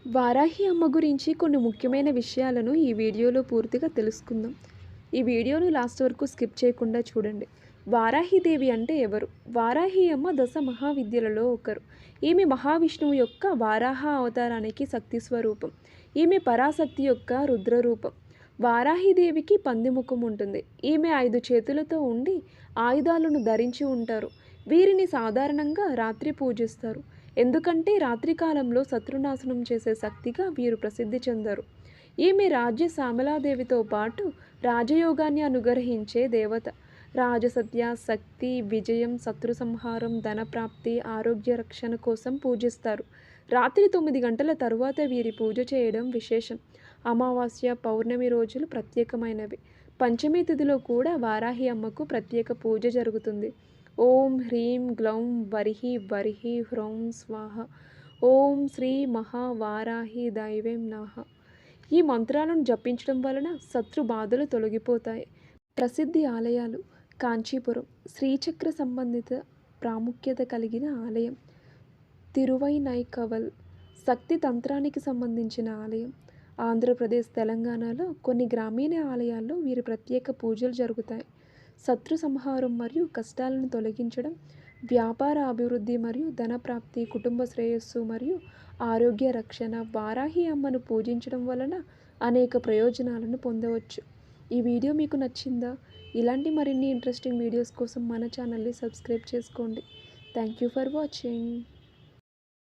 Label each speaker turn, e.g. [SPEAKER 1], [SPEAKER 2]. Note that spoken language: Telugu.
[SPEAKER 1] వారాహి అమ్మ గురించి కొన్ని ముఖ్యమైన విషయాలను ఈ వీడియోలో పూర్తిగా తెలుసుకుందాం. ఈ వీడియోను లాస్ట్ వరకు స్కిప్ చేయకుండా చూడండి. వారాహిదేవి అంటే ఎవరు? వారాహి అమ్మ దశ మహావిద్యలలో ఒకరు. ఈమె మహావిష్ణువు యొక్క వారాహ అవతారానికి శక్తి స్వరూపం. ఈమె పరాశక్తి యొక్క రుద్రరూపం. వారాహిదేవికి పందిముఖం ఉంటుంది. ఈమె 5 చేతులతో ఉండి ఆయుధాలను ధరించి ఉంటారు. వీరిని సాధారణంగా రాత్రి పూజిస్తారు. ఎందుకంటే రాత్రికాలంలో శత్రునాశనం చేసే శక్తిగా వీరు ప్రసిద్ధి చెందారు. ఈమె రాజ్య శ్యామలాదేవితో పాటు రాజయోగాన్ని అనుగ్రహించే దేవత. రాజసత్య, శక్తి, విజయం, శత్రు సంహారం, ధనప్రాప్తి, ఆరోగ్య రక్షణ కోసం పూజిస్తారు. రాత్రి 9 గంటల తరువాత వీరి పూజ చేయడం విశేషం. అమావాస్య, పౌర్ణమి రోజులు ప్రత్యేకమైనవి. పంచమి తిథిలో కూడా వారాహి అమ్మకు ప్రత్యేక పూజ జరుగుతుంది. ఓం హ్రీం గ్లౌం వరిహి వరిహి హ్రౌం స్వాహ. ఓం శ్రీ మహావారాహి దైవేం నమః. ఈ మంత్రాలను జపించడం వలన శత్రు బాధలు తొలగిపోతాయి. ప్రసిద్ధి ఆలయాలు: కాంచీపురం శ్రీచక్ర సంబంధిత ప్రాముఖ్యత కలిగిన ఆలయం. తిరువైనైకవల్ శక్తి తంత్రానికి సంబంధించిన ఆలయం. ఆంధ్రప్రదేశ్, తెలంగాణలో కొన్ని గ్రామీణ ఆలయాల్లో వీరి ప్రత్యేక పూజలు జరుగుతాయి. శత్రు సంహారం మరియు కష్టాలను తొలగించడం, వ్యాపార అభివృద్ధి మరియు ధనప్రాప్తి, కుటుంబ శ్రేయస్సు మరియు ఆరోగ్య రక్షణ. వారాహి అమ్మను పూజించడం వలన అనేక ప్రయోజనాలను పొందవచ్చు. ఈ వీడియో మీకు నచ్చిందా? ఇలాంటి మరిన్ని ఇంట్రెస్టింగ్ వీడియోస్ కోసం మన ఛానల్ని సబ్స్క్రైబ్ చేసుకోండి. Thank you for watching.